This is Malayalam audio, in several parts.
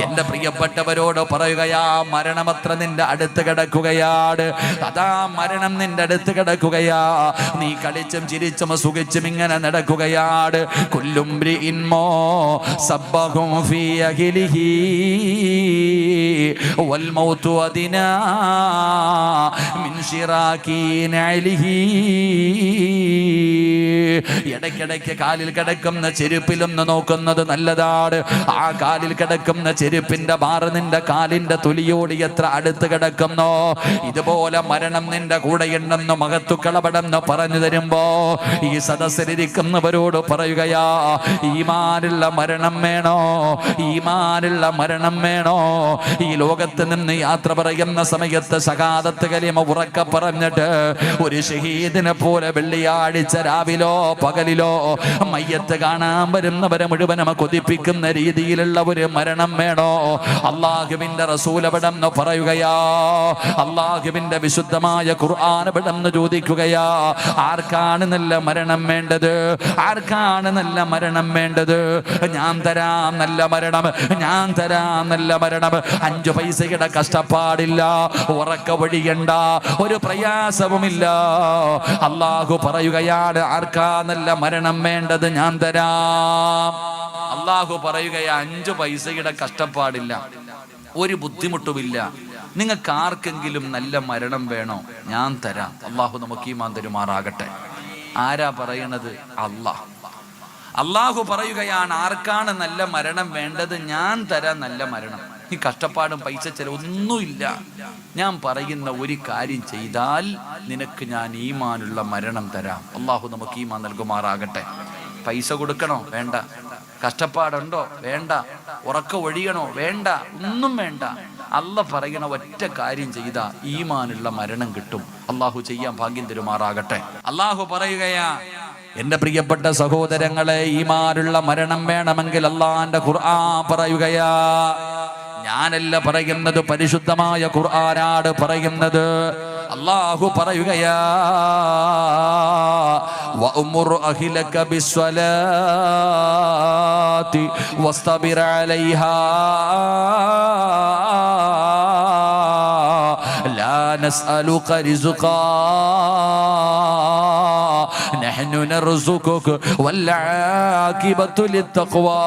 എന്റെ പ്രിയപ്പെട്ടവരോട് പറയുകയാ, മരണമത്ര നിന്റെ അടുത്ത് കിടക്കുകയാണ്. അതാ മരണം നിന്റെ അടുത്ത് കിടക്കുകയാ. നീ കളിച്ചും ചിരിച്ചും സുഖിച്ചും ഇങ്ങനെ നടക്കുകയാണ്. കുല്ലുംബ്രിഇൻ മോ സബ്ബഹും ഫീ അഖിലിഹി വൽ മൗതു അദിനാ മിൻ ശിറാകി നഅലിഹി. ഇടയ്ക്കിടയ്ക്ക് കാലിൽ കിടക്കുന്ന ചെരുപ്പിലൊന്ന് നോക്കുന്നത് നല്ലതാണ്. ആ കാലിൽ കിടക്കുന്ന ചെരുപ്പിന്റെ ബാറ് നിന്റെ കാലിന്റെ തൊലിയോട് എത്ര അടുത്ത് കിടക്കുന്നോ, ഇതുപോലെ മരണം നിന്റെ കൂടെയുണ്ടെന്ന് മഹത്തുക്കളപടെന്ന് പറഞ്ഞു തരുമ്പോ ഈ സദസ്സിലിരിക്കുന്നവരോട് പറയുകയാ, ഈമാനുള്ള മരണം വേണോ? ഈമാനുള്ള മരണം വേണോ? ഈ ലോകത്ത് നിന്ന് യാത്ര പറയുന്ന സമയത്ത് ശഹാദത്ത് കലിമ ഉറക്കെ പറഞ്ഞിട്ട് ഒരു ഷഹീദിനെ പോലെ വെള്ളിയാഴ്ച രാവിലോ പകലിലോ മയ്യത്ത് കാണാൻ വരുന്നവരെ മുഴുവനും കൊതിപ്പിക്കുന്ന രീതിയിലുള്ള ഒരു മരണം വേണോ? അള്ളാഹുവിന്റെ റസൂൽ എവിടെന്ന് പറയുകയാ, അള്ളാഹുവിന്റെ വിശുദ്ധമായ ഖുർആൻ എവിടെന്ന് ചോദിക്കുകയാ, ആർക്കാണ് നല്ല മരണം വേണ്ടത്? ആർക്കാണ് നല്ല മരണം വേണ്ടത്? ഞാൻ തരാം നല്ല മരണം, ഞാൻ തരാം നല്ല മരണം. 5 പൈസയുടെ കഷ്ടപ്പാടില്ല, ഉറക്ക വഴിയണ്ട, ഒരു പ്രയാസവുമില്ല. അള്ളാഹു പറയുകയാണ്, ആർക്കാ നല്ല മരണം വേണ്ടത്? ഞാൻ തരാം. അള്ളാഹു പറയുകയാ, 5 പൈസയുടെ കഷ്ടപ്പാടില്ല, ഒരു ബുദ്ധിമുട്ടുമില്ല. നിങ്ങൾക്ക് ആർക്കെങ്കിലും നല്ല മരണം വേണോ? ഞാൻ തരാം. അള്ളാഹു നമുക്ക് ഈമാൻ തരുമാറാകട്ടെ. ആരാ പറയണത്? അള്ളാഹ്. അള്ളാഹു പറയുകയാണ്, ആർക്കാണ് നല്ല മരണം വേണ്ടത്? ഞാൻ തരാം നല്ല മരണം. ഈ കഷ്ടപ്പാടും പൈസ ഒന്നുമില്ല. ഞാൻ പറയുന്ന ഒരു കാര്യം ചെയ്താൽ നിനക്ക് ഞാൻ ഈമാനുള്ള മരണം തരാം. അള്ളാഹു നമുക്ക് ഈമാൻ നൽകുമാറാകട്ടെ. പൈസ കൊടുക്കണോ? വേണ്ട. കഷ്ടപ്പാടുണ്ടോ? വേണ്ട. ഉറക്ക ഒഴിയണോ? വേണ്ട. ഒന്നും വേണ്ട. അള്ളാഹ് പറയണ ഒറ്റ കാര്യം ചെയ്താ ഈമാനുള്ള മരണം കിട്ടും. അള്ളാഹു ചെയ്യാൻ ഭാഗ്യം തരുമാറാകട്ടെ. അള്ളാഹു പറയുകയാ, എന്റെ പ്രിയപ്പെട്ട സഹോദരങ്ങളെ, ഈമാനുള്ള മരണം വേണമെങ്കിൽ അള്ളാന്റെ ഖുർആൻ പറയുകയാ. ഞാനല്ല പറയുന്നത്, പരിശുദ്ധമായ ഖുർആനാണ് പറയുന്നത്. അല്ലാഹു പറയുകയാ, വഅ്മുർ അഹ്ലക ബിസ്സലാത്തി വസ്തബിർ അലൈഹാ ലാ നസ്അലുക റിസ്ഖാ നഹ്നു നർസുകുക വൽ ആഖിബത്തു ലിത്തഖ്വാ.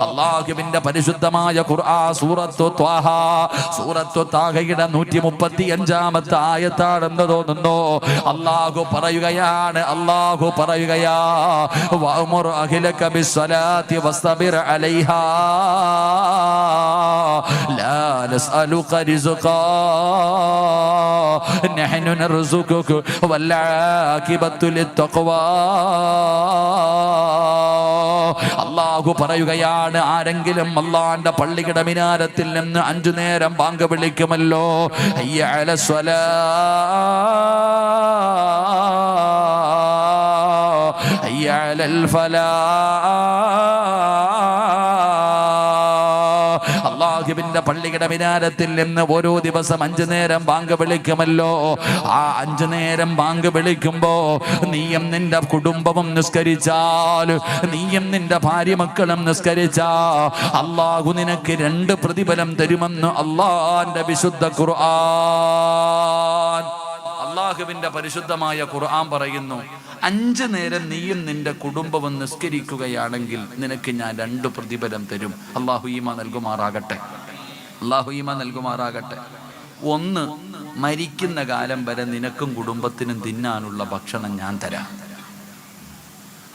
അല്ലാഹുവിന്റെ പരിശുദ്ധമായ ഖുർആൻ സൂറത്തു ത്വാഹ, സൂറത്തു താഹയുടെ 135-ാമത്തെ ആയത്താണെന്ന് തോന്നുന്നു. അല്ലാഹു പറയുകയാണ്, അല്ലാഹു പറയുകയാ, വഅ്മുർ അഹ്ലക ബിസ്സലാത്തി വസ്തബിർ അലൈഹാ ലാ നസ്അലുക റിസ്ഖാ നഹ്നു നർസുകുക വൽ ആഖിബത്തു ലിത്തഖ്വാ. അല്ലാഹു പറയുകയാണ്, ആരെങ്കിലും അല്ലാഹുവിന്റെ പള്ളിയുടെ മിനാരത്തിൽ നിന്ന് 5 നേരം ബാങ്ക് വിളിക്കുമല്ലോ, ഹയ്യ അലസ് സ്വലാ ഹയ്യ അലൽ ഫലാ. അല്ലാഹുവിന്റെ പള്ളിയുടെ മിനാരത്തിൽ നിന്ന് ഓരോ ദിവസം 5 നേരം ബാങ്ക് വിളിക്കുമല്ലോ. ആ 5 നേരം ബാങ്ക് വിളിക്കുമ്പോ നീയും നിന്റെ കുടുംബവും നിസ്കരിച്ചാൽ, നീയും നിന്റെ ഭാര്യ മക്കളും നിസ്കരിച്ചാ അല്ലാഹു നിനക്ക് 2 പ്രതിഫലം തരുമെന്ന് അല്ലാഹുവിന്റെ വിശുദ്ധ ഖുർആൻ. അല്ലാഹുവിന്റെ പരിശുദ്ധമായ ഖുർആൻ പറയുന്നു, 5 നേരം നീയും നിന്റെ കുടുംബവും നിസ്കരിക്കുകയാണെങ്കിൽ നിനക്ക് ഞാൻ 2 പ്രതിഫലം തരും. അല്ലാഹു ഈമാൻ നൽകുമാറാകട്ടെ. അല്ലാഹു ഈമാൻ നൽകുമാറാകട്ടെ. 1, മരിക്കുന്ന കാലം വരെ നിനക്കും കുടുംബത്തിനും തിന്നാനുള്ള ഭക്ഷണം ഞാൻ തരാം.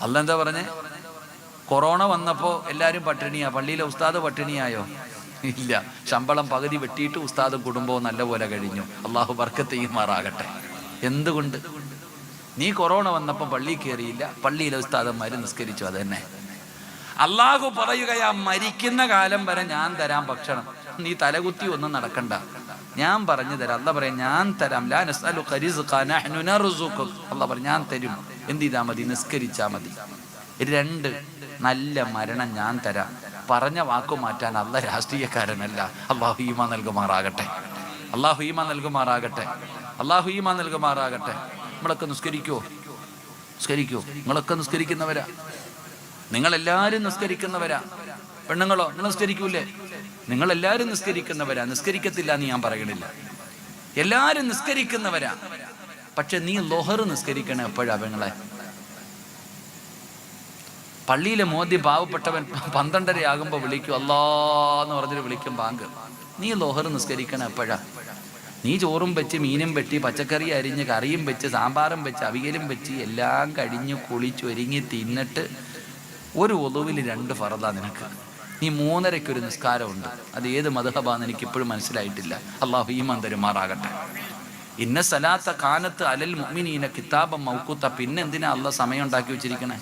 അല്ലാഹ് എന്താ പറഞ്ഞേ? കൊറോണ വന്നപ്പോ എല്ലാരും പട്ടിണിയാ. പള്ളിയിലെ ഉസ്താദ് പട്ടിണിയായോ? ഇല്ല. ശമ്പളം പകുതി വെട്ടിയിട്ട് ഉസ്താദും കുടുംബവും നല്ലപോലെ കഴിഞ്ഞു. അല്ലാഹു ബർക്കത്ത് ചെയ്യുമാറാകട്ടെ. എന്തുകൊണ്ട്? നീ കൊറോണ വന്നപ്പോൾ പള്ളി കയറിയില്ല, പള്ളിയിലെ ഉസ്താദന്മാര് നിസ്കരിച്ചു. അത് തന്നെ അല്ലാഹു പറയുകയാ, മരിക്കുന്ന കാലം വരെ ഞാൻ തരാം ഭക്ഷണം. നീ തലകുത്തി ഒന്നും നടക്കണ്ട, ഞാൻ പറഞ്ഞു തരാം. അല്ലാഹ് പറയാം, ഞാൻ തരാം. ലാ നസ്അലുക റിസ്ഖാ നഹ്നു നർസുകുക. അല്ലാഹ് പറയും, ഞാൻ തരും. എന്ത് ചെയ്താൽ മതി? നിസ്കരിച്ചാൽ മതി. 2, നല്ല മരണം ഞാൻ തരാം. പറഞ്ഞ വാക്കു മാറ്റാൻ അല്ലാഹ് രാഷ്ട്രീയക്കാരനല്ല. അല്ലാഹു ഈമാൻ നൽകുമാറാകട്ടെ. അല്ലാഹു ഈമാൻ നൽകുമാറാകട്ടെ. അല്ലാഹു ഈമാൻ നൽകുമാറാകട്ടെ. നമ്മളൊക്കെ നിസ്കരിക്കുവോ? നിസ്കരിക്കുവോ? നിങ്ങളൊക്കെ നിസ്കരിക്കുന്നവരാ, നിങ്ങളെല്ലാവരും നിസ്കരിക്കുന്നവരാ. പെണ്ണുങ്ങളോ നിങ്ങൾ നിസ്കരിക്കൂലേ? നിങ്ങളെല്ലാവരും നിസ്കരിക്കുന്നവരാ, നിസ്കരിക്കത്തില്ല എന്ന് ഞാൻ പറയണില്ല, എല്ലാവരും നിസ്കരിക്കുന്നവരാ. പക്ഷെ നീ ളുഹർ നിസ്കരിക്കണേ എപ്പോഴാ പെങ്ങളെ? പള്ളിയിലെ മോദി പാവപ്പെട്ടവൻ 12:30 ആകുമ്പോൾ വിളിക്കും, അല്ലാന്ന് പറഞ്ഞിട്ട് വിളിക്കും ബാങ്ക്. നീ ളുഹർ നിസ്കരിക്കണം എപ്പോഴാ? നീ ചോറും വെച്ച് മീനും വെട്ടി പച്ചക്കറി അരിഞ്ഞ് കറിയും വെച്ച് സാമ്പാറും വെച്ച് അവിയലും വെച്ച് എല്ലാം കഴിഞ്ഞ് കുളിച്ചൊരുങ്ങി തിന്നിട്ട് ഒരു ഒളുവിൽ 2 ഫർദാ നിനക്ക്. നീ 3:30 ഒരു നിസ്കാരമുണ്ട്. അത് ഏത് മദ്ഹബാന്ന് എനിക്ക് ഇപ്പോഴും മനസ്സിലായിട്ടില്ല. അള്ളാഹു ഈമാൻ തരുമാറാകട്ടെ. ഇന്ന സലാത്ത കാനത്ത് അലൽ മുഅ്മിനീന കിതാബം മൗഖൂത്ത. പിന്നെ എന്തിനാ അള്ളാഹ് സമയം ഉണ്ടാക്കി വെച്ചിരിക്കണേ?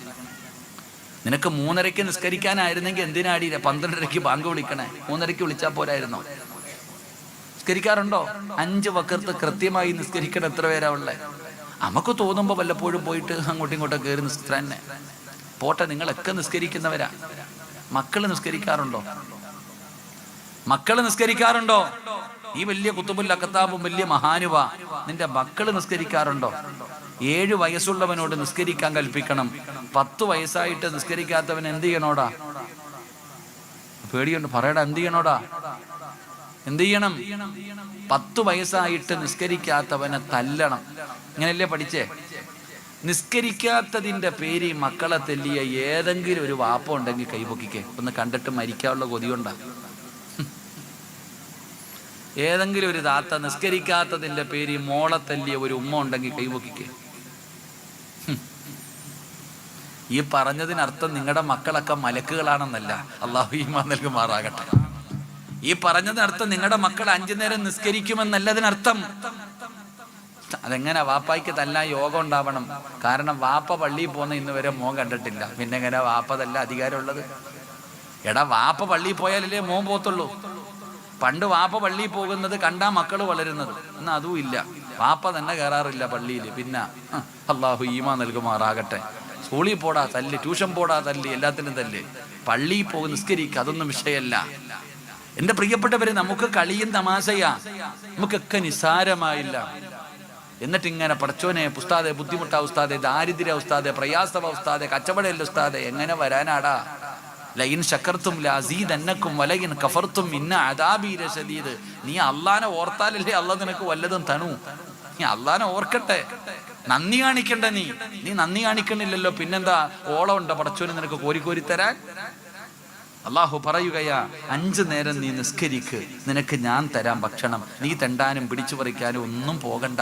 നിനക്ക് 3:30 നിസ്കരിക്കാനായിരുന്നെങ്കിൽ എന്തിനാടി 12:30 ബാങ്ക് വിളിക്കണേ? 3:30 വിളിച്ചാൽ പോരായിരുന്നോ? നിസ്കരിക്കാറുണ്ടോ? 5 വഖത്ത് കൃത്യമായി നിസ്കരിക്കണം. എത്ര പേരാ ഉള്ളേ? നമുക്ക് തോന്നുമ്പോൾ വല്ലപ്പോഴും പോയിട്ട് അങ്ങോട്ടും ഇങ്ങോട്ടും കയറി നിസ്കരിക്കാൻ പോട്ടെ. നിങ്ങളൊക്കെ നിസ്കരിക്കുന്നവരാ. മക്കള് നിസ്കരിക്കാറുണ്ടോ? മക്കള് നിസ്കരിക്കാറുണ്ടോ? ഈ വലിയ കുത്തുബുൽ അഖ്താബും വലിയ മഹാനുവ, നിന്റെ മക്കള് നിസ്കരിക്കാറുണ്ടോ? 7 വയസ്സുള്ളവനോട് നിസ്കരിക്കാൻ കൽപ്പിക്കണം. 10 വയസ്സായിട്ട് നിസ്കരിക്കാത്തവൻ എന്ത് ചെയ്യണോടാ? പേടിയുണ്ട്, പറയടാ, എന്ത് ചെയ്യണോടാ? എന്ത് ചെയ്യണം? 10 വയസ്സായിട്ട് നിസ്കരിക്കാത്തവനെ തല്ലണം. ഇങ്ങനെയല്ലേ പഠിച്ചേ? നിസ്കരിക്കാത്തതിന്റെ പേര് മക്കളെ തെല്ലിയ ഏതെങ്കിലും ഒരു വാപ്പ ഉണ്ടെങ്കിൽ കൈപൊക്കിക്കേ. ഒന്ന് കണ്ടിട്ട് മരിക്കാനുള്ള കൊതിയുണ്ടാ? ഏതെങ്കിലും ഒരു താത്ത നിസ്കരിക്കാത്തതിന്റെ പേര് മോളെ തല്ലിയ ഒരു ഉമ്മ ഉണ്ടെങ്കിൽ കൈപൊക്കിക്കേ. ഈ പറഞ്ഞതിനർത്ഥം നിങ്ങളുടെ മക്കളൊക്കെ മലക്കുകളാണെന്നല്ല. അല്ലാഹു ഈമാൻ നൽകുമാറാകട്ടെ. ഈ പറഞ്ഞതിനർത്ഥം നിങ്ങളുടെ മക്കൾ 5 നേരം നിസ്കരിക്കുമെന്നല്ലതിനർത്ഥം. അതെങ്ങനെ വാപ്പായ്ക്ക് തല്ലാൻ യോഗം ഉണ്ടാവണം? കാരണം വാപ്പ പള്ളിയിൽ പോകുന്ന ഇന്ന് വരെ മോൻ കണ്ടിട്ടില്ല. പിന്നെ എങ്ങനെ വാപ്പ തല്ല അധികാരമുള്ളത്? എടാ, വാപ്പ പള്ളിയിൽ പോയാലല്ലേ മോൻ പോത്തുള്ളൂ. പണ്ട് വാപ്പ പള്ളിയിൽ പോകുന്നത് കണ്ടാ മക്കള് വളരുന്നത്. എന്നാൽ അതും ഇല്ല, വാപ്പ തന്നെ കയറാറില്ല പള്ളിയിൽ. പിന്നെ അല്ലാഹു ഈമാൻ നൽകുമാറാകട്ടെ. സ്കൂളിൽ പോടാ തല്ല്, ട്യൂഷൻ പോടാ തല്ല്, എല്ലാത്തിനും തല്ല്. പള്ളിയിൽ പോകും, നിസ്കരിക്കുക, അതൊന്നും വിഷയമല്ല. എന്റെ പ്രിയപ്പെട്ടവര്, നമുക്ക് കളിയും തമാശയാ, നമുക്കൊക്കെ നിസ്സാരമായില്ല. എന്നിട്ടിങ്ങനെ പടച്ചോനെ ഉസ്താദെ, ബുദ്ധിമുട്ടാ ഉസ്താദെ, ദാരിദ്ര്യ ഉസ്താദെ, പ്രയാസവ ഉസ്താദെ, കച്ചവടല്ല ഉസ്താദെ, എങ്ങനെ വരാനാടാ? ലഇൻ ശക്കർത്തും ലഅസീദന്നക്കും വലഇൻ കഫർത്തും ഇന്ന അദാബി ലശദീദ്. നീ അള്ളാനെ ഓർത്താലല്ലേ അള്ളാഹ് നിനക്ക് വല്ലതും തണു. നീ അള്ളാനെ ഓർക്കട്ടെ, നന്ദി കാണിക്കണ്ട. നീ നന്ദി കാണിക്കണില്ലല്ലോ, പിന്നെന്താ ഓളം ഉണ്ടോ പടച്ചോന് നിനക്ക് കോരി തരാൻ? അള്ളാഹു പറയുകയാ, 5 നേരം നീ നിസ്കരിക്ക്, നിനക്ക് ഞാൻ തരാം ഭക്ഷണം. നീ തെണ്ടാനും പിടിച്ചു പറിക്കാനും ഒന്നും പോകണ്ട.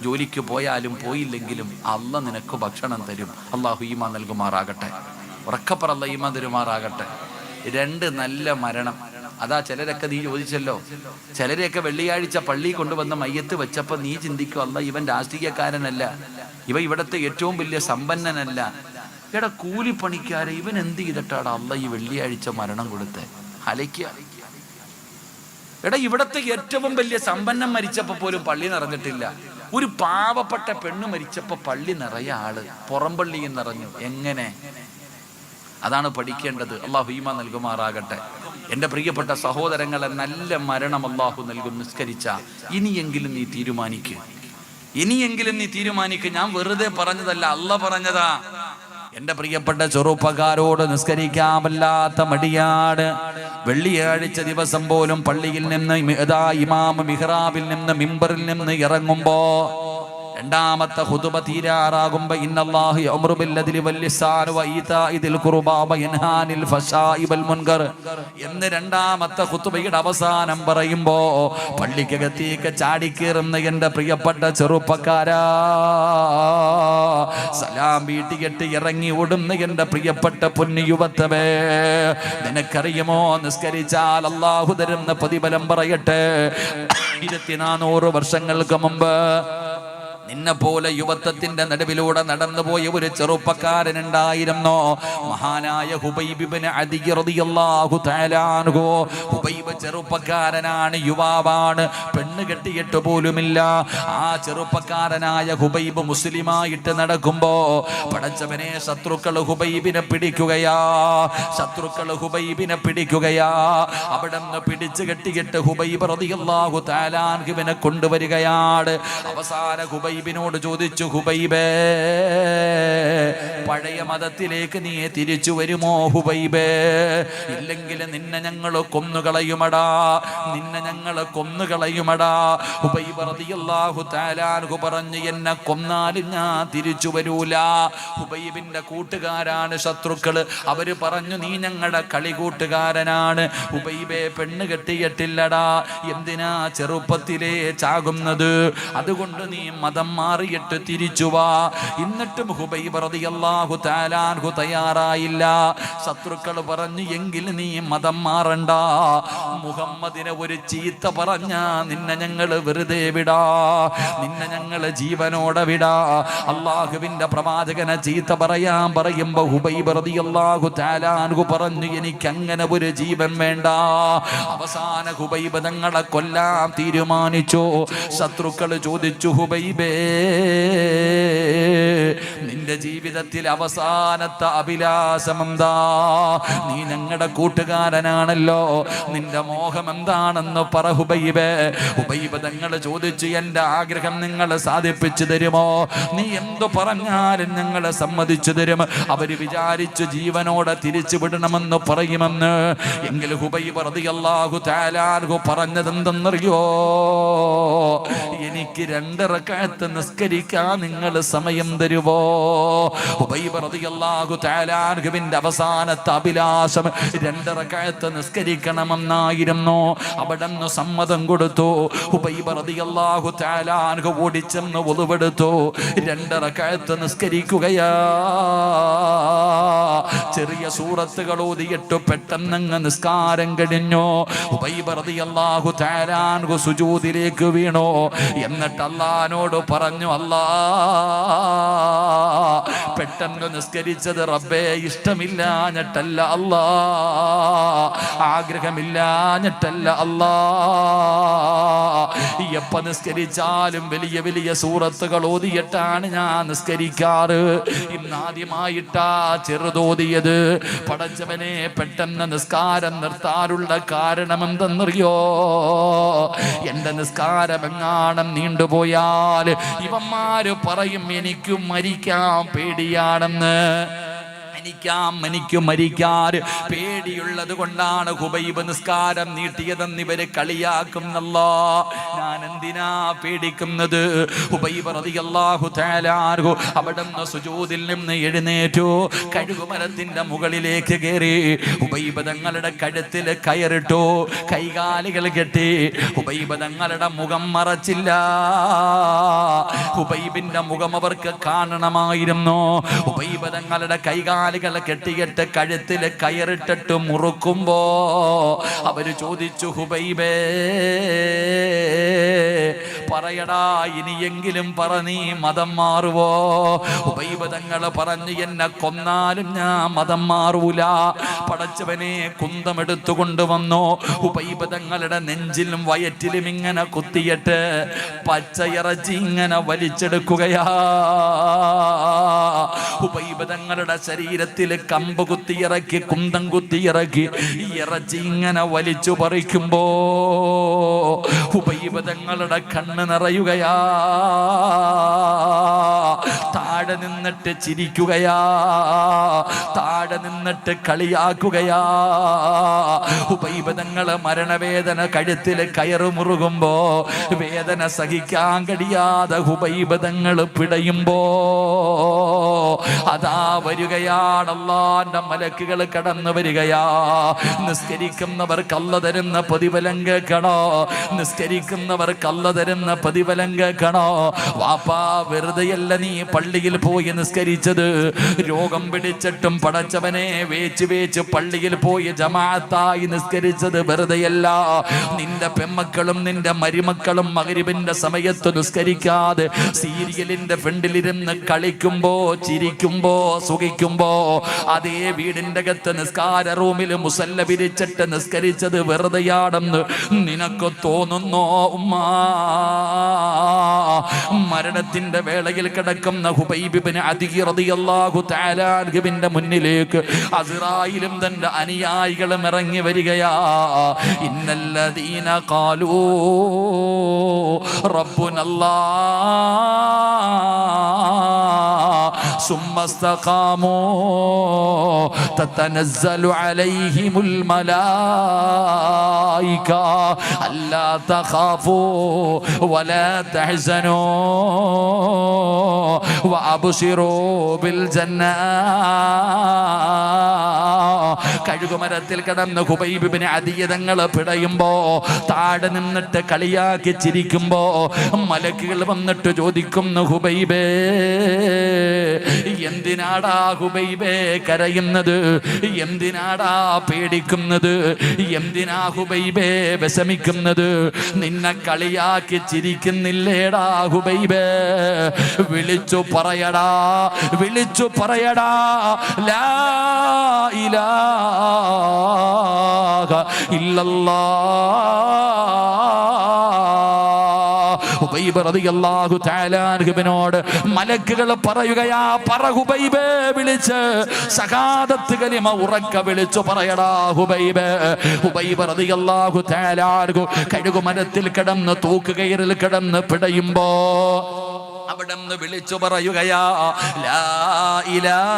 ജോലിക്ക് പോയാലും പോയില്ലെങ്കിലും അള്ളാഹ് നിനക്ക് ഭക്ഷണം തരും. അള്ളാഹു ഈമാൻ നൽകുമാറാകട്ടെ. ഉറക്കപ്പറ അല്ലാഹ് ഈമാൻ തരുമാറാകട്ടെ. 2 നല്ല മരണം. അതാ ചിലരൊക്കെ നീ ചോദിച്ചല്ലോ, ചിലരെയൊക്കെ വെള്ളിയാഴ്ച പള്ളി കൊണ്ടുവന്ന് മയ്യത്ത് വെച്ചപ്പോൾ നീ ചിന്തിക്കും, അല്ലാഹ് ഇവൻ രാഷ്ട്രീയക്കാരനല്ല, ഇവിടുത്തെ ഏറ്റവും വലിയ സമ്പന്നനല്ല. എടാ, കൂലിപ്പണിക്കാരെ ഇവൻ എന്ത് ചെയ്തിട്ടാണ് അല്ലാഹ് ഈ വെള്ളിയാഴ്ച മരണം കൊടുത്തേ? അലയ്ക്കുക. എടാ, ഇവിടത്തെ ഏറ്റവും വലിയ സമ്പന്നം മരിച്ചപ്പോ പോലും പള്ളി നിറഞ്ഞിട്ടില്ല. ഒരു പാവപ്പെട്ട പെണ്ണ് മരിച്ചപ്പോ പള്ളി നിറയെ ആള്, പുറംപള്ളിയും നിറഞ്ഞു. എങ്ങനെ? അതാണ് പഠിക്കേണ്ടത്. അല്ലാഹു ഈമാൻ നൽകുമാറാകട്ടെ. എൻ്റെ പ്രിയപ്പെട്ട സഹോദരങ്ങളെ, നല്ല മരണം അല്ലാഹു നൽകും നിസ്കരിച്ച. ഇനിയെങ്കിലും നീ തീരുമാനിക്ക്. ഞാൻ വെറുതെ പറഞ്ഞതല്ല, അല്ലാഹ് പറഞ്ഞതാ. എൻ്റെ പ്രിയപ്പെട്ട ചെറുപ്പക്കാരോട് നിസ്കരിക്കാമല്ലാത്ത മടിയാണ്. വെള്ളിയാഴ്ച ദിവസം പോലും പള്ളിയിൽ നിന്ന് ഇമാം മിഹ്റാബിൽ നിന്ന് മിമ്പറിൽ നിന്ന് ഇറങ്ങുമ്പോ രണ്ടാമത്തെ ഖുതുബ തീരാറാകുമ്പോ ഇന്നല്ലാഹു യഅ്മുറു ബിൽ-അദ്ലി വൽ-ഇഹ്സാനി വഇതാഇ ദിൽ ഖുർബാ വയൻഹാ അനിൽ ഫശാഇ വൽ മുൻകർ എന്ന് രണ്ടാമത്തെ ഖുതുബയുടെ അവസാനം പറയുമ്പോ പള്ളിക്കകത്തേക്ക് ചാടിക്കേറുന്ന എൻ്റെ പ്രിയപ്പെട്ട ചെറുപ്പക്കാരാ, സലാം വീട്ടിയിട്ട് ഇറങ്ങി ഓടുന്ന എൻ്റെ പ്രിയപ്പെട്ട പൊന്നു യുവത്വമേ, നിനക്കറിയുമോ നിസ്കരിച്ചാൽ അല്ലാഹു തരുന്ന പ്രതിഫലം പറയട്ടെ. 1400 വർഷങ്ങൾക്ക് മുമ്പ് നിന്നെ പോലെ യുവത്വത്തിന്റെ നടുവിലൂടെ നടന്നുപോയ ഒരു ചെറുപ്പക്കാരനുണ്ടായിരുന്നു. മഹാനായ ഹുബൈബ് ഇബ്നു അദി റളിയല്ലാഹു തആല അൻഹു. ഹുബൈബ് ചെറുപ്പക്കാരനാണ്, യുവാവാണ്, പെണ്ണ് കെട്ടിയിട്ട് പോലുമില്ല. ആ ചെറുപ്പക്കാരനായ ഹുബൈബ് മുസ്ലിമായിട്ട് നടക്കുമ്പോ പടച്ചവനെ ശത്രുക്കൾ ഹുബൈബിനെ പിടിക്കുകയാ. അവിടെ നിന്ന് പിടിച്ചു കെട്ടിയിട്ട് ഹുബൈബ് റളിയല്ലാഹു തആല അൻഹുവിനെ കൊണ്ടുവരികയാണ്. അവസാന ഹുബൈബിനോട് ചോദിച്ചു, ഹുബൈബേ പഴയ മതത്തിലേക്ക് നീ തിരിച്ചു വരുമോ ഹുബൈബേ? ഇല്ലെങ്കിൽ നിന്നെ ഞങ്ങൾ കൊന്നുകളയുമടാ, നിന്നെ ഞങ്ങൾ കൊന്നുകളയുമടാ. ഹുബൈബ് റളിയല്ലാഹു തആല അൻഹു പറഞ്ഞു, എന്നെ കൊന്നാലും ഞാൻ തിരിച്ചു വരൂല. ഹുബൈബിന്റെ കൂട്ടുകാരാണ് ശത്രുക്കള്. അവര് പറഞ്ഞു, നീ ഞങ്ങളുടെ കളികൂട്ടുകാരനാണ്. ഹുബൈബെ, പെണ്ണ് കെട്ടിയിട്ടില്ലടാ, എന്തിനാ ചെറുപ്പത്തിലേ ചാകുന്നത്? അതുകൊണ്ട് നീ മതം മാറിയിട്ട് തിരിച്ചു വാ. എന്നിട്ടും ഹുബൈബ് റളിയല്ലാഹു തആല അൻഹു തയ്യാറായില്ല. ശത്രുക്കൾ പറഞ്ഞു, എങ്കിൽ നീ മതം മാറണ്ട. മുഹമ്മദിനെ ഒരു ചീത്ത പറഞ്ഞാ നിന്നെ ഞങ്ങൾ വെറുതെ വിടാ, നിന്നെ ഞങ്ങൾ ജീവനോടെ വിടാ. അള്ളാഹുവിന്റെ പ്രവാചകനെ ചീത്ത പറയാൻ പറയുമ്പോ ഹുബൈബ് റളിയല്ലാഹു തആല അൻഹു പറഞ്ഞു, എനിക്ക് അങ്ങനെ ഒരു ജീവൻ വേണ്ട. അവസാന ഹുബൈബ് തങ്ങളെ കൊല്ലാൻ തീരുമാനിച്ചു. ശത്രുക്കൾ ചോദിച്ചു, ഹുബൈബേ, നിന്റെ ജീവിതത്തിൽ അവസാനത്തെ അഭിലാഷം എന്താ? നീ ഞങ്ങളുടെ കൂട്ടുകാരനാണല്ലോ, നിന്റെ മോഹം എന്താണെന്ന് പറ ഹുബൈബേ. ഹുബൈബ് തങ്ങൾ ചോദിച്ചു, എന്റെ ആഗ്രഹം നിങ്ങൾ സാധിപ്പിച്ചു തരുമോ? നീ എന്തു പറഞ്ഞാലും ഞങ്ങൾ സമ്മതിച്ചു തരും. അവര് വിചാരിച്ചു ജീവനോടെ തിരിച്ചു വിടണമെന്ന് പറയുമെന്ന്. എങ്കിൽ ഹുബൈബ് റളിയല്ലാഹു തആല അൻഹു പറഞ്ഞത് എന്തെന്നറിയോ? എനിക്ക് 2 റക്അത്ത് നിസ്കരിക്കാൻ നിങ്ങൾ സമയം തരുമോ? ഹുബൈബ് റളിയല്ലാഹു തആല അൻഹുവിന്റെ അവസാനത്തെ അഭിലാഷം 2 റക്അത്ത് നിസ്കരിക്കണമെന്നായിരുന്നു. അവിടുന്ന് സമ്മതം കൊടുത്തു. ഹുബൈബ് റളിയല്ലാഹു തആല അൻഹു ഓടിച്ചെന്ന് വുളുവെടുത്തു. 2 റക്അത്ത് നിസ്കരിക്കുകയാ. ചെറിയ സൂറത്തുകൾ ഓതിയിട്ട് പെട്ടെന്നങ്ങ് നിസ്കാരം കഴിഞ്ഞു. ഹുബൈബ് റളിയല്ലാഹു തആല അൻഹു സുജൂദിലേക്ക് വീണു. എന്നിട്ട് അല്ലാഹുവോട് പറഞ്ഞു, അല്ലാ, പെട്ടെന്ന് നിസ്കരിച്ചത് റബ്ബേ ഇഷ്ടമില്ലാഞ്ഞിട്ടല്ല അല്ലാ, ആഗ്രഹമില്ലാഞ്ഞിട്ടല്ല അല്ലാ. എപ്പ നിസ്കരിച്ചാലും വലിയ വലിയ സൂറത്തുകൾ ഓതിയിട്ടാണ് ഞാൻ നിസ്കരിക്കാറ്. ഇന്നാദ്യമായിട്ടാ ചെറുതോതിയത്. പടച്ചവനെ, പെട്ടെന്ന് നിസ്കാരം നിർത്താനുള്ള കാരണം എന്തെന്നറിയോ? എന്റെ നിസ്കാരം എങ്ങാനും നീണ്ടുപോയാൽ ഇവന്മാര് പറയും എനിക്ക് മരിക്കാൻ പേടിയാണെന്ന്. എനിക്ക് മരിക്കാൻ പേടിയുള്ളത് കൊണ്ടാണ് ഹുബൈബ് നിസ്കാരം നീട്ടിയതെന്ന് ഇവര് കളിയാക്കുന്നല്ലോ. ഞാൻ എന്തിനാ പേടിക്കുന്നത്? ഹുബൈബ് റളിയല്ലാഹു തആല അൻഹു അവിടുന്ന് സുജൂദിൽ നിന്ന് എഴുന്നേറ്റു. കഴുകുമരത്തിന്റെ മുകളിലേക്ക് കയറി. ഹുബൈബ് തങ്ങളുടെ കഴുത്തിൽ കയറിട്ടു. കൈകാലുകൾ കെട്ടി. ഹുബൈബ് തങ്ങളുടെ മുഖം മറച്ചില്ല. ഹുബൈബിന്റെ മുഖം അവർക്ക് കാണണമായിരുന്നു. ഹുബൈബ് തങ്ങളുടെ കൈകാലുകൾ കെട്ടിയിട്ട് കഴുത്തിൽ കയറിട്ടിട്ട് മുറുക്കുമ്പോ അവര് ചോദിച്ചു, ഹുബൈബേ, പറയടാ, ഇനിയെങ്കിലും പറ, നീ മതം മാറുവോ? ഹുബൈബ് തങ്ങൾ പറഞ്ഞു, എന്നെ കൊന്നാലും ഞാൻ മതം മാറൂല. പടച്ചവനെ, കുന്തമെടുത്തു കൊണ്ടുവന്നു. ഹുബൈബ് തങ്ങളുടെ നെഞ്ചിലും വയറ്റിലും ഇങ്ങനെ കുത്തിയിട്ട് പച്ചയിറച്ചി ഇങ്ങനെ വലിച്ചെടുക്കുകയാ. ഹുബൈബ് തങ്ങളുടെ ശരീരത്തിൽ കമ്പ് കുത്തിയിറക്കി, കുന്തം കുത്തിയിറക്കി ഈ ഇറച്ചി ഇങ്ങനെ വലിച്ചു പറിക്കുമ്പോ ഹുബൈബ് തങ്ങളുടെ കണ്ണ് നിറയുകയാ. താഴെ നിന്നിട്ട് ചിരിക്കുകയാ, താഴെ നിന്നിട്ട് കളിയാക്കുകയാ. ഹുബൈബ് തങ്ങൾ മരണവേദന കഴുത്തിൽ കയറ് മുറുകുമ്പോ വേദന സഹിക്കാൻ കഴിയാതെ ഹുബൈബ് തങ്ങൾ പിടയുമ്പോ അതാ വരികയാണ് അല്ലാഹുവിന്റെ മലക്കുകൾ കടന്നു വരികയാ. നിസ്കരിക്കുന്നവർക്ക് അല്ലാഹു തരുന്ന പ്രതിഫലം കേൾക്കണോ? നിസ്കരിക്കുന്നവർക്ക് അല്ലാഹു തരുന്ന പ്രതിഫലം കേൾക്കണോ? വാപ്പാ, വെറുതെയല്ല നീ പള്ളിയിൽ പോയി നിസ്കരിച്ചത്. രോഗം പിടിച്ചിട്ടും പടച്ചവനെ വേച്ച് പള്ളിയിൽ പോയി ജമാഅത്തായി നിസ്കരിച്ചത് വെറുതെയല്ല. നിന്റെ പെമ്മക്കളും നിന്റെ മരുമക്കളും മഗ്രിബിന്റെ സമയത്ത് നിസ്കരിക്കാതെ സീരിയലിന്റെ ഫ്രണ്ടിലിരുന്ന് കളിക്കുമ്പോ, ചിരിക്കുമ്പോ, സുഖിക്കുമ്പോ അതേ വീടിന്റെ അകത്ത് നിസ്കാര റൂമിൽ മുസല്ല വിരിച്ചിട്ട് നിസ്കരിച്ചത് വെറുതെയാണെന്ന് നിനക്ക് തോന്നുന്നോ ഉമ്മാ? മരണത്തിന്റെ വേളയിൽ കിടക്കുന്ന ഹുബൈബ് ഇബ്നു അദി റളിയല്ലാഹു തആല അൻഹുവിന്റെ മുന്നിലേക്ക് അസ്റായിലും തന്റെ അനുയായികളും ഇറങ്ങി വരികയാ. ഇന്നല്ലദീന ഖാലൂ റബ്ബുനല്ലാഹ് സുമ്മസ്തഖാമൂ തതനസ്സലു അലൈഹിമുൽ മലായിക അല്ലാ തഖാഫൂ വലാ തഹ്സനൂ വഅബ്ശിറൂ ബിൽ ജന്ന. കഴുകുമരത്തിൽ കിടന്ന് ഖുബൈബ് ഇബ്നു അദിയ്യ തങ്ങൾ പിടയുമ്പോ താഴെ നിന്നിട്ട് കളിയാക്കി ചിരിക്കുമ്പോ മലക്കുകൾ വന്നിട്ട് ചോദിക്കുന്നു, ഖുബൈബേ എന്തിനാടാ ഖുബൈബേ കരയുന്നത്, എന്തിനാടാ പേടിക്കുന്നത്, എന്തിനാ ഖുബൈബേ വിഷമിക്കുന്നത്, നിന്നെ കളിയാക്കി ചിരിക്കുന്നില്ലേടാ ഖുബൈബേ, വിളിച്ചു പറയടാ, വിളിച്ചു പറയടാ ലാ ഇലാഹ ഇല്ലല്ലാഹ്. ഖുബൈബ് റളിയല്ലാഹു തആല അൻഹുവിനോട് മലക്കുകൾ പറയുകയാ, പറ ഖുബൈബേ, വിളിച്ച് ശഹാദത്ത് കലിമ ഉറക്ക വിളിച്ചു പറയടാ ഖുബൈബേ. ഖുബൈബ് റളിയല്ലാഹു തആല അൻഹു കഴുകുമരത്തിൽ കിടന്ന് തൂക്കുകയറിൽ കിടന്ന് പിടയുമ്പോ അവിടെന്ന് വിളിച്ചു പറയുകയാ, ലാ ഇലാഹ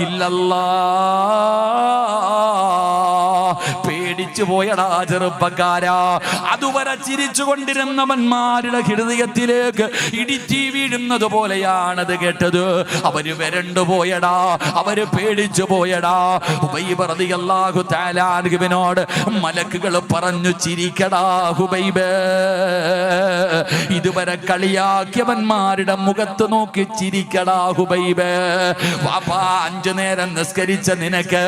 ഇല്ലല്ലാഹ്. പേടിച്ചു പോയടാ ചെറുപ്പക്കാരാ. അതുവരെ ചിരിച്ചു കൊണ്ടിരുന്നവന്മാരുടെ ഹൃദയത്തിലേക്ക് ഇടിച്ചി വീഴുന്നത് പോലെയാണത് കേട്ടത്. അവര് വരണ്ടു പോയടാ, അവര് പേടിച്ചു പോയടാ. ഖുബൈബ് റളിയല്ലാഹു തആല അൻഹുവിനോട് മലക്കുകൾ പറഞ്ഞു, ചിരിക്കടാ ഖുബൈബേ, ഇതുവരെ കളിയാക്കിയവന്മാരുടെ മുഖത്ത് നോക്കി ചിരിക്കടാ ഖുബൈബേ. വാപ്പാ, 5 നേരം നിസ്കരിച്ച നിനക്ക്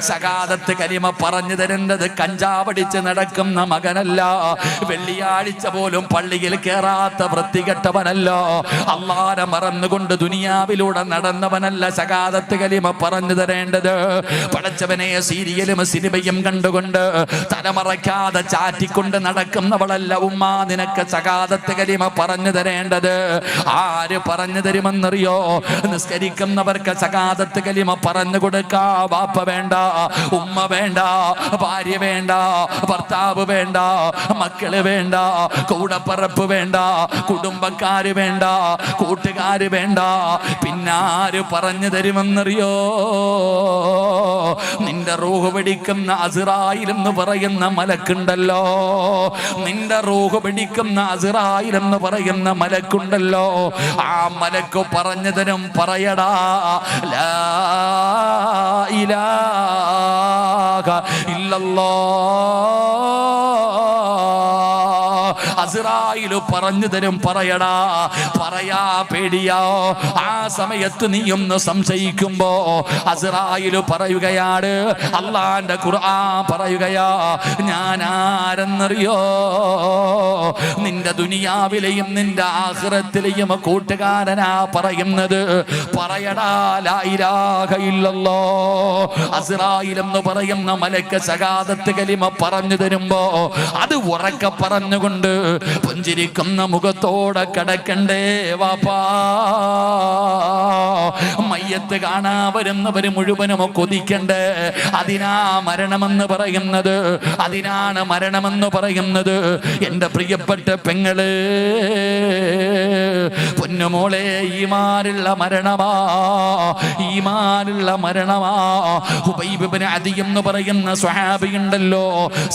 ശഹാദത്ത് കലിമ പറഞ്ഞു തരുന്നത് കഞ്ചാവടിച്ച് നടക്കുന്ന മകനല്ല, വെള്ളിയാഴ്ച പോലും പള്ളിയിൽ കേറാത്ത വൃത്തികെട്ടവനല്ല, അല്ലാഹനെ മറന്നുകൊണ്ട് ദുനിയാവിലൂടെ നടന്നവനല്ല ശഹാദത്ത് കലിമ പറഞ്ഞു തരേണ്ടത്. പടച്ചവനെ സീരിയലും സിനിമയും കണ്ടുകൊണ്ട് തലമറയ്ക്കാതെ ചാറ്റിക്കൊണ്ട് നടക്കുന്നവളല്ല ഉമ്മ നിനക്ക് ശഹാദത്ത് കലിമ പറഞ്ഞു തരേണ്ടത്. ആര് പറഞ്ഞു തരുമെന്നറിയോ? നിസ്കരിക്കുന്നവർക്ക് ശഹാദത്ത് കലിമ പറഞ്ഞു കൊടുക്കാ വാപ്പ വേണ്ട, ഉമ്മ വേണ്ട, ഭാര്യ വേണ്ട, ഭർത്താവ് വേണ്ട, മക്കള് വേണ്ട, കൂടപ്പറപ്പ് വേണ്ട, കുടുംബക്കാര് വേണ്ട, കൂട്ടുകാര് വേണ്ട. പിന്നാര് പറഞ്ഞു തരുമെന്നറിയോ? നിന്റെ റൂഹ് പിടിക്കുന്ന അസ്റായിൽ എന്ന് പറയുന്ന മലക്കുണ്ടല്ലോ, നിന്റെ റൂഹ് പിടിക്കുന്ന അസ്റായിൽ എന്ന് പറയുന്ന മലക്കുണ്ടല്ലോ, ആ മലക്ക് പറഞ്ഞു തരും, പറയടാ ലാ ഇലാഹ ഇല്ലല്ലാഹ്. അസ്റായിൽ പറഞ്ഞു തരും, പറയടാ. പറയാ പേടിയോ? ആ സമയത്ത് നീ ഒന്ന് സംശയിക്കുമ്പോ അസ്റായിൽ പറയുകയാണ്, അള്ളാന്റെ ഖുർആൻ പറയുകയാ, ഞാൻ ആരെന്നറിയോ? നിന്റെ ദുനിയാവിലെയും നിന്റെ ആഖിറത്തിലെയും കൂട്ടുകാരനാ പറയുന്നത്. പറയടാ ലാ ഇലാഹ ഇല്ലല്ലാഹ്. അസ്റായിൽ എന്ന് പറയുന്ന മലക്ക് ശഹാദത്ത് കലിമ പറഞ്ഞു തരുമ്പോ അത് ഉറക്കെ പറഞ്ഞുകൊണ്ട് പുഞ്ചിരിക്കുന്ന മുഖത്തോടെ കിടക്കണ്ടേ വാപ്പാ? മയ്യത്ത് കാണാ വരുന്നവര് മുഴുവനും കൊതിക്കണ്ടേ? അതിനാ മരണമെന്ന് പറയുന്നത്, അതിനാണ് മരണമെന്ന് പറയുന്നത്. എന്റെ പ്രിയപ്പെട്ട പെങ്ങള്, പൊന്നുമോളെ, ഈമാനുള്ള മരണമാ, ഈമാനുള്ള മരണമാ. ഖുബൈബ് ഇബ്നു അദിയ്യ എന്ന് പറയുന്ന സ്വഹാബിയുണ്ടല്ലോ,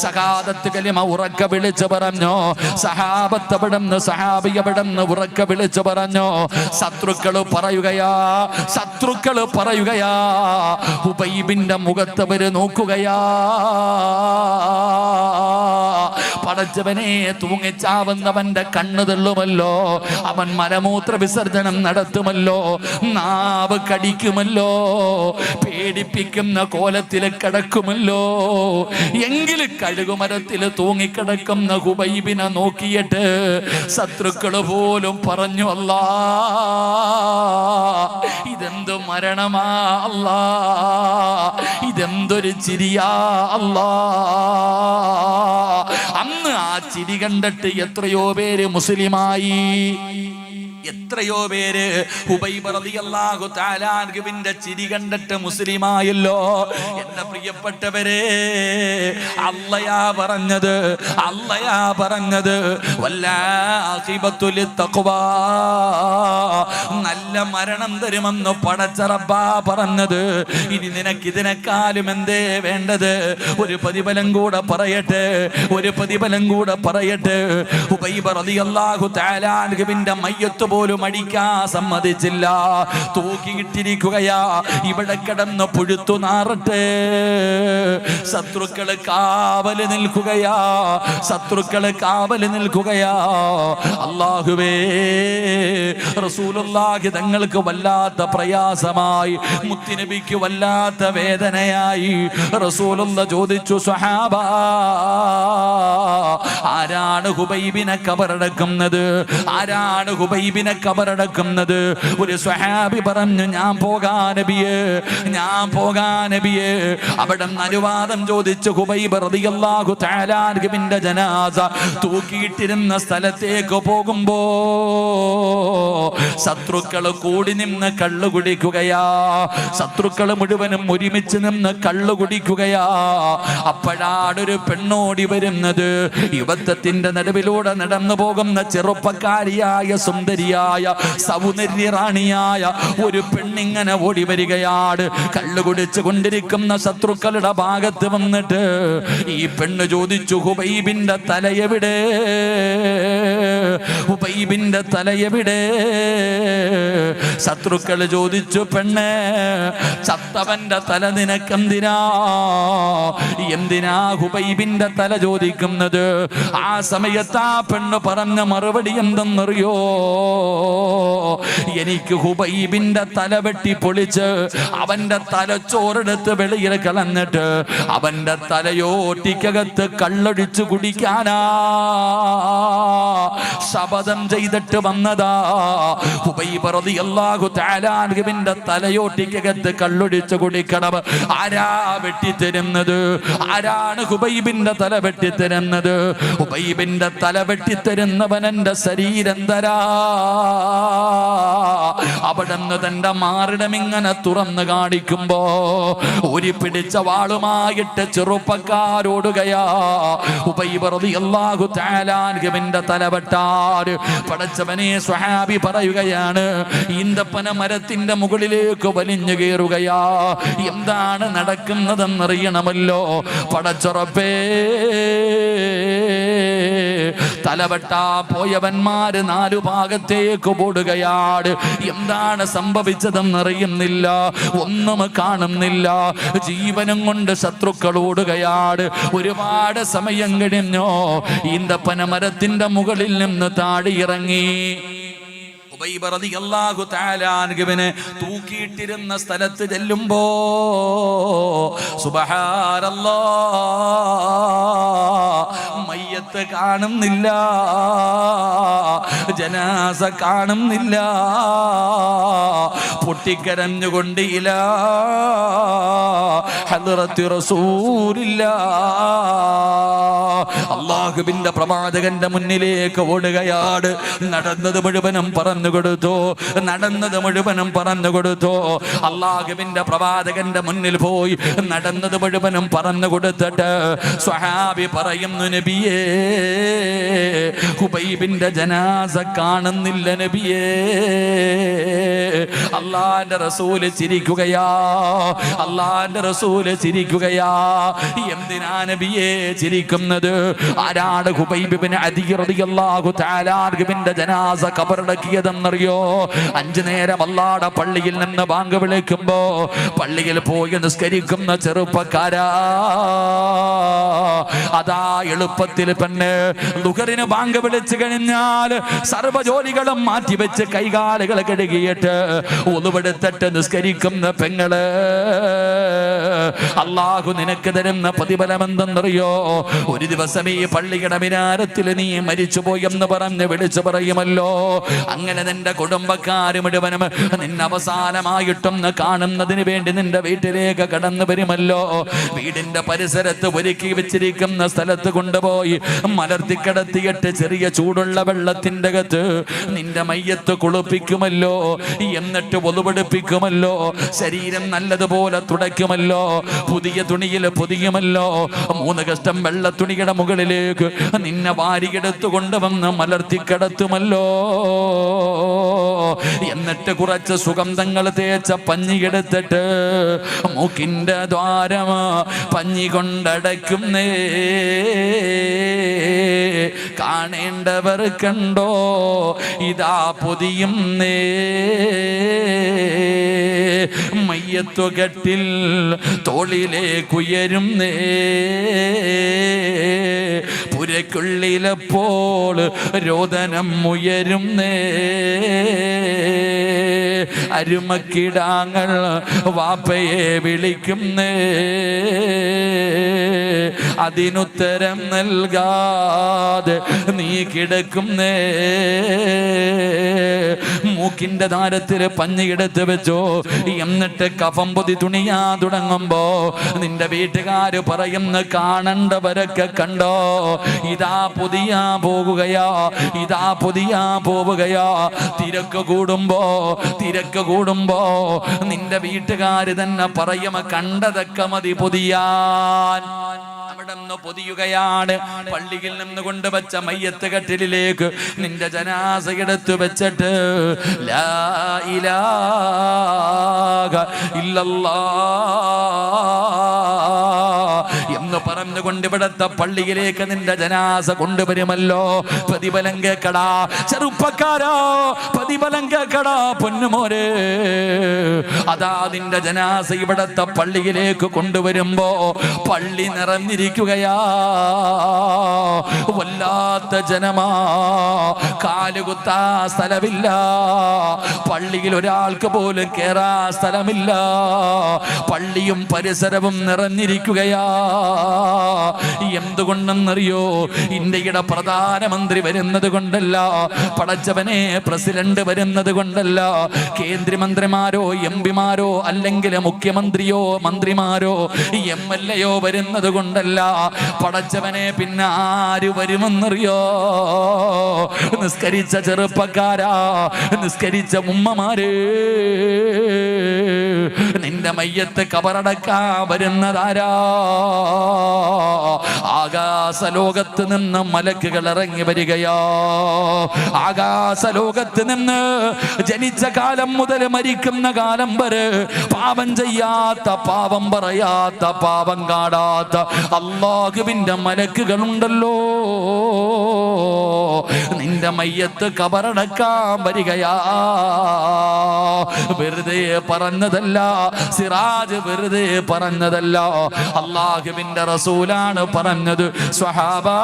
ശഹാദത്ത് കലിമ ഉറക്കെ വിളിച്ചു പറഞ്ഞു. സഹാബത്ത് അവിടുന്ന്, സഹാബി അവിടുന്ന് ഉറക്കെ വിളിച്ചു പറഞ്ഞു. ശത്രുക്കള് പറയുകയാ, ശത്രുക്കള് പറയുകയാ, ഖുബൈബിന്റെ മുഖത്തവര് നോക്കുകയാ. പടച്ചവനെ, തൂങ്ങിച്ചാവുന്നവന്റെ കണ്ണു തള്ളുമല്ലോ, അവൻ മലമൂത്ര വിസർജനം നടത്തുമല്ലോ, നാവ് കടിക്കുമല്ലോ, പേടിപ്പിക്കുന്ന കോലത്തിൽ കിടക്കുമല്ലോ. എങ്കിൽ കഴുകുമരത്തിൽ തൂങ്ങിക്കിടക്കുന്ന ഖുബൈബിനെ നോക്കിയിട്ട് ശത്രുക്കള് പോലും പറഞ്ഞു, അല്ലാ ഇതെന്തു മരണമാ അല്ലാ, ഇതെന്തൊരു ചിരിയാ അല്ലാ. അന്ന് ആ ചിരി കണ്ടിട്ട് എത്രയോ പേര് മുസ്ലിമായി, എത്രയോ പേര് ഹുബൈബ് റളിയല്ലാഹു തആല അൻഹുവിന്റെ ചിരി കണ്ടിട്ട് മുസ്ലിമായല്ലോ. എന്റെ പ്രിയപ്പെട്ടവരെ, അല്ലാഹയാ പറഞ്ഞത് വല്ലാഖിബത്തു ലിത്തഖ്വാ, നല്ല മരണം തരുമെന്ന് പടച്ച റബ്ബാ പറഞ്ഞത്. ഇനി നിനക്ക് ഇതിനേക്കാളും എന്തേ വേണ്ടത്? ഒരു പ്രതിഫലം കൂടെ പറയട്ടെ. ഹുബൈബ് റളിയല്ലാഹു തആല അൻഹുവിന്റെ മയ്യത്ത് പോലും അടിക്കാൻ സമ്മതിച്ചില്ല. തൂക്കിയിട്ടിരിക്കുകയാ. ഇവിടെ കിടന്ന് പുഴുത്തു നാറട്ടെ. ശത്രുക്കള് കാവല് നിൽക്കുകയാ. അല്ലാഹുവേ, റസൂലുള്ളാഹി തങ്ങൾക്ക് വല്ലാത്ത പ്രയാസമായി, മുത്തുനബിക്ക് വല്ലാത്ത വേദനയായി. റസൂലുള്ള ചോദിച്ചു, സ്വഹാബാ, ആരാണ് ഹുബൈബിനെ കബറടക്കുന്നത്? ഒരു സ്വഹാബി പറഞ്ഞു, ഞാൻ പോകാൻ നബിയേ. അവിടെ അനുവാദം ചോദിച്ചു ഹുബൈബ് റളിയല്ലാഹു തആല അൻഹുവിന്റെ ജനാസ തൂക്കിയിട്ടിരുന്ന സ്ഥലത്തേക്ക് പോകുമ്പോ ശത്രുക്കൾ കൂടി നിന്ന് കള്ളു കുടിക്കുകയാ. ശത്രുക്കൾ മുഴുവനും ഒരുമിച്ച് നിന്ന് കള്ളു കുടിക്കുകയാ. അപ്പോഴാണൊരു പെണ്ണോടി വരുന്നത്. യുവത്വത്തിന്റെ നടുവിലൂടെ നടന്നു പോകുന്ന ചെറുപ്പക്കാരിയായ സുന്ദരിയായ സൗന്ദര്യറാണിയായ ഒരു പെണ്ണിങ്ങനെ ഓടി വരികയാണ്. കള്ളു കുടിച്ചു കൊണ്ടിരിക്കുന്ന ശത്രുക്കളുടെ ഭാഗത്ത് വന്നിട്ട് ഈ പെണ്ണ് ചോദിച്ചു, ഹുബൈബിന്റെ തലയെവിടെ? ശത്രുക്കൾ ചോദിച്ചു, പെണ്ണേ, ചത്തവന്റെ തല നിനക്കെന്തിനാ ഹുബൈബിന്റെ തല ചോദിക്കുന്നത്? ആ സമയത്ത് ആ പെണ്ണ് പറഞ്ഞ മറുപടി എന്തെന്നറിയോ? എനിക്ക് ഹുബൈബിന്റെ തല വെട്ടി പൊളിച്ച് അവന്റെ തലച്ചോറെടുത്ത് വെളിയിൽ കളഞ്ഞിട്ട് അവന്റെ തലയോട്ടിക്കകത്ത് കള്ളൊഴിച്ചു കുടിക്കാനാ ശപഥം ചെയ്തിട്ട് വന്നതാ. ഹുബൈബ് റളിയല്ലാഹു തആല അൻഹുവിന്റെ തലയോട്ടിക്കകത്ത് കള്ളൊഴിച്ചു കുടിക്കണം. ആരാ വെട്ടിത്തരുന്നത്? ആരാണ് ഹുബൈബിന്റെ തല വെട്ടിത്തരുന്നത്? ഹുബൈബിന്റെ തല വെട്ടിത്തരുന്നവൻ എന്റെ ശരീരം തരാ. അവിടുന്ന് തന്റെ മാറിടമിങ്ങനെ തുറന്നു കാണിക്കുമ്പോ ഒരു പിടിച്ച വാളുമായിട്ട് ചെറുപ്പക്കാരോടുകയാ. ഹുബൈബ് റളിയല്ലാഹു തആല അൻഹുവിന്റെ തല വെട്ടാൻ പടച്ചവനെ സ്വഹാബി പറയുകയാണ്. ഈന്തപ്പന മരത്തിന്റെ മുകളിലേക്ക് വലിഞ്ഞു കയറുകയാ. എന്താണ് നടക്കുന്നതെന്നറിയണമല്ലോ. പടച്ചുറപ്പേ, തലവെട്ടാ പോയവന്മാര് 4 ഭാഗത്തേക്ക് ഓടുകയാണ്. എന്താണ് സംഭവിച്ചതെന്നറിയുന്നില്ല, ഒന്നും കാണുന്നില്ല. ജീവനും കൊണ്ട് ശത്രുക്കൾ ഓടുകയാണ്. ഒരുപാട് സമയം കഴിഞ്ഞോ ഈന്തപ്പന മരത്തിന്റെ മുകളിൽ നിന്ന് താഴെ ഇറങ്ങി. ഹുബൈബ് റളിയല്ലാഹു തആല അൻഹുവിനെ തൂക്കിയിട്ടിരുന്ന സ്ഥലത്ത് ചെല്ലുമ്പോ സുബ്ഹാനല്ലാഹ്, മയ്യത്ത് കാണുന്നില്ല, ജനാസ കാണുന്നില്ല. പൊട്ടിക്കരഞ്ഞുകൊണ്ട് ഇലാ ഹദ്റത്തി റസൂലില്ലാഹ്, അല്ലാഹുവിന്റെ പ്രവാചകന്റെ മുന്നിലേക്ക് ഓടുകയാണ്. നടന്നത് മുഴുവനും പറഞ്ഞു കൊടുത്തു. അല്ലാഹുവിന്റെ പ്രവാചകന്റെ മുന്നിൽ പോയി നടന്നത് മുഴുവനും പറഞ്ഞു കൊടുത്തിട്ട് സ്വഹാബി പറയുന്നു, നബിയേ, ഹുബൈബിന്റെ ജനാസ കാണുന്നില്ല നബിയേ. അല്ലാഹുവിന്റെ റസൂല് ചിരിക്കുകയാ. എന്തിനാ നബിയേ ചിരിക്കുന്നത്? ആരാണ് ഹുബൈബ് ഇബ്നു അദി റളിയല്ലാഹു തആല അൻഹുവിന്റെ ജനാസ ഖബറടക്കിയതെന്നറിയോ? 5 നേരം അല്ലാഹുവിന്റെ പള്ളിയിൽ നിന്ന് ബാങ്ക് വിളിക്കുമ്പോ പള്ളിയിൽ പോയി നിസ്കരിക്കുന്ന ചെറുപ്പക്കാരാ, അതാ എളുപ്പത്തിൽ പെണ്ണ് ളുഹറിന് ബാങ്ക് വിളിച്ചു കഴിഞ്ഞാൽ സർവ്വ ജോലികളും മാറ്റിവെച്ച് കൈകാലുകൾ കഴുകിയിട്ട് ഒന്നുപെടുത്തിട്ട് നിസ്കരിക്കുന്ന പെങ്ങള് അള്ളാഹു നിനക്ക് തരുന്ന പ്രതിഫലം എന്തെന്നറിയോ? ഒരു ദിവസം ഈ പള്ളിയുടെ മിനാരത്തിൽ നീ മരിച്ചുപോയെന്ന് പറഞ്ഞ് വിളിച്ചു പറയുമല്ലോ. അങ്ങനെ നിന്റെ കുടുംബക്കാര് മുഴുവനും നിന്നെ അവസാനമായിട്ടൊന്ന് കാണുന്നതിന് വേണ്ടി നിന്റെ വീട്ടിലേക്ക് കടന്നു വരുമല്ലോ. വീടിന്റെ പരിസരത്ത് ഒരുക്കി വെച്ചിരിക്കുന്ന സ്ഥലത്ത് കൊണ്ടുപോയി മലർത്തിക്കിടത്തിയിട്ട് ചെറിയ ചൂടുള്ള വെള്ളത്തിന്റെ അകത്ത് നിന്റെ മയ്യത്ത് കുളിപ്പിക്കുമല്ലോ. എന്നിട്ട് ഒതുപെടുപ്പിക്കുമല്ലോ. ശരീരം നല്ലതുപോലെ തുടയ്ക്കുമല്ലോ. പുതിയ തുണിയിൽ പൊതിയുമല്ലോ. 3 കഷ്ടം വെള്ള തുണിയുടെ മുകളിലേക്ക് നിന്നെ വാരിയെടുത്തു കൊണ്ടുവന്ന് മലർത്തിക്കിടത്തുമല്ലോ. എന്നിട്ട് കുറച്ച് സുഗന്ധങ്ങൾ തേച്ച പഞ്ഞിയെടുത്തിട്ട് മൂക്കിന്റെ ദ്വാരം പഞ്ഞി കൊണ്ടടയ്ക്കുന്നേ. കാണേണ്ടവർ കണ്ടോ, ഇതാ പൊതിയുന്നേ. മയ്യത്തുകട്ടിൽ തോളിലേക്കുയരുന്നേ. പുരയ്ക്കുള്ളിലപ്പോൾ രോദനം ഉയരുന്നേ. അരുമക്കിടാങ്ങൾ വാപ്പയെ വിളിക്കുന്നേ. അതിനുത്തരം നൽകാതെ നീ കിടക്കുന്നേ. മൂക്കിന്റെ ദാരത്തിൽ പഞ്ഞിയെടുത്ത് വെച്ചോ. എന്നിട്ട് കഫം പൊതി തുണിയാ തുടങ്ങുമ്പോ നിന്റെ വീട്ടുകാര് പറയുന്ന കാണണ്ടവരൊക്കെ കണ്ടോ, ഇതാ പൊതിയാ പോകുകയാ, ഇതാ പൊതിയാ പോവുകയാ. തിരക്ക് കൂടുമ്പോ നിന്റെ വീട്ടുകാര് തന്നെ പറയും കണ്ടതൊക്കെ മതി പൊതിയാൻ. അവിടെ നിന്ന് പൊതിയുകയാണ്. പള്ളിയിൽ നിന്ന് കൊണ്ടുവച്ച മയ്യത്ത് കട്ടിലേക്ക് നിന്റെ ജനാസ എടുത്തു വെച്ചിട്ട് ലാ ഇലാഹ ഇല്ലല്ലാഹ് എന്ന് പറഞ്ഞുകൊണ്ട് ഇവിടത്തെ പള്ളിയിലേക്ക് നിന്റെ ജനാസ കൊണ്ടുവരുമല്ലോ. പ്രതിഫലം കേക്കടാ ചെറുപ്പക്കാരാ, പ്രതിഫലം കേക്കടാ പൊന്നുമോരെ. അതാ നിന്റെ ജനാസ ഇവിടത്തെ പള്ളിയിലേക്ക് കൊണ്ടുവരുമ്പോ പള്ളി നിറഞ്ഞിരിക്കുകയാ. വല്ലാത്ത ജനമാ, കാലുകുത്താ സ്ഥലമില്ല. പള്ളിയിൽ ഒരാൾക്ക് പോലും കേറാ സ്ഥലമില്ല. പള്ളിയും പരിസരവും നിറഞ്ഞിരിക്കുകയാ. എന്തുകൊണ്ടെന്നറിയോ? ഇന്ത്യയുടെ പ്രധാനമന്ത്രി വരുന്നത് കൊണ്ടല്ല, പടച്ചവനെ പ്രസിഡന്റ് വരുന്നത് കൊണ്ടല്ല, കേന്ദ്രമന്ത്രിമാരോ MP-മാരോ അല്ലെങ്കിൽ മുഖ്യമന്ത്രിയോ മന്ത്രിമാരോ MLA-യോ വരുന്നത് കൊണ്ടല്ല. പടച്ചവനെ പിന്നെ ആര് വരുമെന്നറിയോ? നിസ്കരിച്ച ചെറുപ്പക്കാരാ, നിസ്കരിച്ച ഉമ്മമാര്, നിന്റെ മയ്യത്ത് കബറടക്കാൻ വരുന്നതാരാ? ആകാശലോകത്ത് നിന്ന് മലക്കുകൾ ഇറങ്ങി വരികയോ. ആകാശലോകത്ത് നിന്ന് ജനിച്ച കാലം മുതൽ മരിക്കുന്ന കാലം വരെ പാപം ചെയ്യാത്ത, പാപം പറയാത്ത, പാപം കാടാത്ത അല്ലാഹുവിന്റെ മലക്കുകളുണ്ടല്ലോ. നിന്റെ മയ്യത്ത് കബറടക്കാൻ വരികയാ. വെറുതെ പറഞ്ഞതല്ല, സിറാജ് വെറുതെ പറഞ്ഞതല്ല, അല്ലാഹുവിന്റെ റസൂലാണ് പറഞ്ഞത്. സ്വഹാബാ,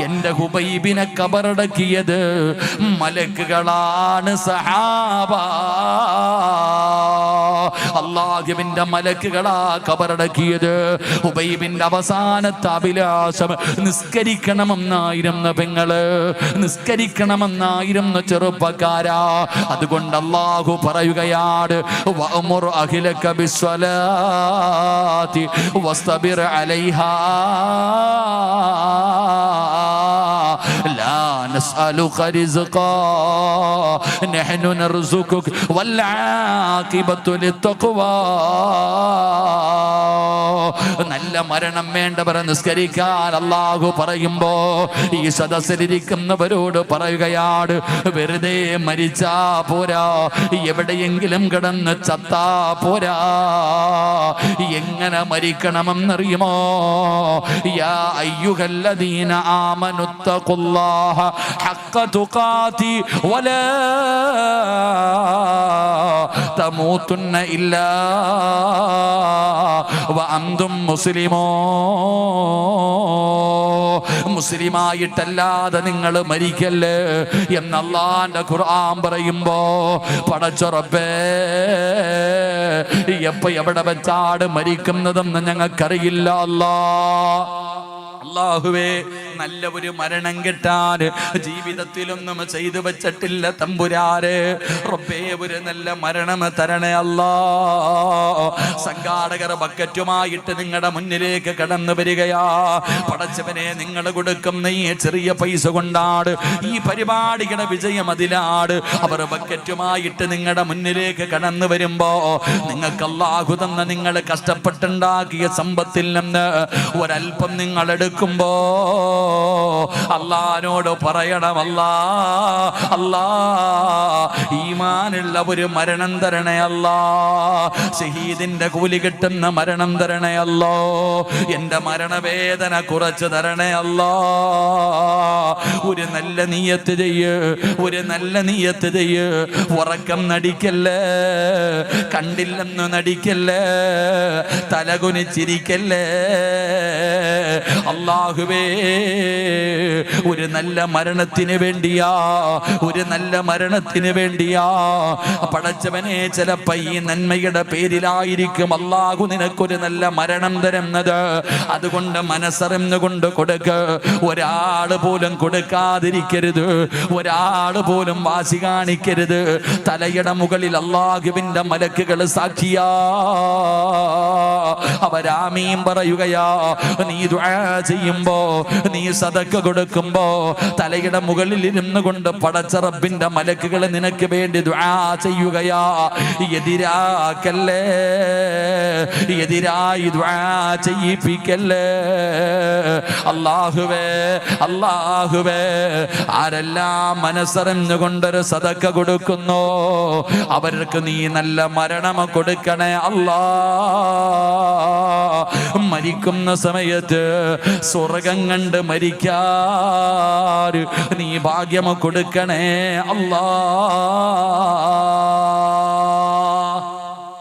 എന്റെ ഹുബൈബിനെ കബറടക്കിയത് മലക്കുകളാണ് സഹാബാ. അല്ലാഹുവിന്റെ മലക്കുകളാ കബറടക്കിയത്. ഹുബൈബിന്റെ അവസാനത്തെ അഭിലാഷം നിസ്കരിക്കണമെന്നായിരുന്ന പെങ്ങള്, നിസ്കരിക്കണമെന്നായിരുന്ന ചെറുപ്പക്കാരാ. അതുകൊണ്ട് അല്ലാഹു പറയുകയാണ്, വഅ്മുർ അഹ്ലക ബിസ്സലാത്തി വസ്തബിർ അലൈഹാ ലാ നസ്അലുക റിസ്ഖാ നഹ്നു നർസുകുക വൽ ആഖിബത്തു ലിത്തഖ്വാ. നല്ല മരണം വേണ്ടവർ നിസ്കരിക്കാൻ അല്ലാഹു പറയുമ്പോ ഈ സദസ്സിലിരിക്കുന്നവരോട് പറയുകയാണ്, വെറുതെ മരിച്ചാ പോരാ, എവിടെയെങ്കിലും കിടന്ന് ചത്താ പോരാ. എങ്ങനെ മരിക്കണമെന്നറിയുമോ? യാ അയ്യുഹല്ലദീന ആമനുത്തഖുല്ലാഹ ഹഖ്ക തുഖാതി വലാ തമൂതുന്ന ഇല്ലാ വഅൻതും മുസ്ലിമോ. മുസ്ലിമായിട്ടല്ലാതെ നിങ്ങൾ മരിക്കല്ലേ എന്ന് അല്ലാഹുവിന്റെ ഖുർആൻ പറയുമ്പോ, പടച്ച റബ്ബേ എപ്പോ എവിടെ വെച്ചാട് മരിക്കുന്നതെന്ന് ഞങ്ങൾക്കറിയില്ല. അല്ലാഹുവേ, നല്ല ഒരു മരണം കിട്ടാൻ ജീവിതത്തിലൊന്നും ചെയ്തു വെച്ചിട്ടില്ല തമ്പുരാരെ. റബ്ബേ, ഒരു നല്ല മരണം തരണേ അല്ലാ. സംഘാടകർ ബക്കറ്റുമായിട്ട് നിങ്ങളുടെ മുന്നിലേക്ക് കടന്നു വരികയാ. പടച്ചവനെ, നിങ്ങൾ കൊടുക്കുന്ന ഈ ചെറിയ പൈസ കൊണ്ടാണ് ഈ പരിപാടിയുടെ വിജയം. അതിലാണ് അവർ ബക്കറ്റുമായിട്ട് നിങ്ങളുടെ മുന്നിലേക്ക് കടന്നു വരുമ്പോ നിങ്ങൾക്ക് അല്ലാഹു തന്ന നിങ്ങൾ കഷ്ടപ്പെട്ടുണ്ടാക്കിയ സമ്പത്തിൽ നിന്ന് ഒരൽപ്പം നിങ്ങൾ എടുക്കുമ്പോ അല്ലാഹുവോട് പറയണം, അല്ലാ ഈമാനുള്ള ഒരു മരണം തരണേ അല്ലാ. ഷഹീദിന്റെ കൂലി കിട്ടുന്ന മരണം തരണേ അല്ലാ. എന്റെ മരണവേദന കുറച്ച് തരണേ അല്ലാ. ഒരു നല്ല നിയ്യത്ത് ചെയ്യ്, ഒരു നല്ല നിയ്യത്ത് ചെയ്യ്. ഉറക്കം നടിക്കല്ലേ, കണ്ടില്ലെന്ന് നടിക്കല്ലേ, തലകുനിച്ചിരിക്കല്ലേ. അല്ലാഹുവേ, ഒരു നല്ല മരണത്തിന് വേണ്ടിയാ, ഒരു നല്ല മരണത്തിന് വേണ്ടിയാ. പടച്ചവനെ, ചിലപ്പോ ഈ നന്മയുടെ പേരിലായിരിക്കും അല്ലാഹു നിനക്കൊരു നല്ല മരണം തരുന്നത്. അതുകൊണ്ട് മനസ്സറിഞ്ഞുകൊണ്ട് കൊടുക്ക. ഒരാള് പോലും കൊടുക്കാതിരിക്കരുത്, ഒരാള് പോലും വാശി കാണിക്കരുത്. തലയുടെ മുകളിൽ അല്ലാഹുവിന്റെ മലക്കുകൾ സാക്ഷിയാ, അവരാമീൻ പറയുകയാ. നീ ദുആ ചെയ്യുമ്പോ, നീ സദഖ കൊടുക്കുമ്പോ തലയുടെ മുകളിൽ ഇരുന്നു കൊണ്ട് പടച്ച റബ്ബിന്റെ മലക്കുകൾ നിനക്ക് വേണ്ടി ദുആ ചെയ്യുകയാ. എതിരാക്കല്ലേ, എതിരായി ദുആ ചെയ്യിപ്പിക്കല്ലേ. അല്ലാഹുവേ, ആരെല്ലാം മനസ്സറിഞ്ഞുകൊണ്ടൊരു സദഖ കൊടുക്കുന്നോ അവർക്ക് നീ നല്ല മരണം കൊടുക്കണേ അല്ലാ. മരിക്കുന്ന സമയത്ത് സ്വർഗം കണ്ട് മരിക്കാൻ നീ ഭാഗ്യം കൊടുക്കണേ അല്ലാ.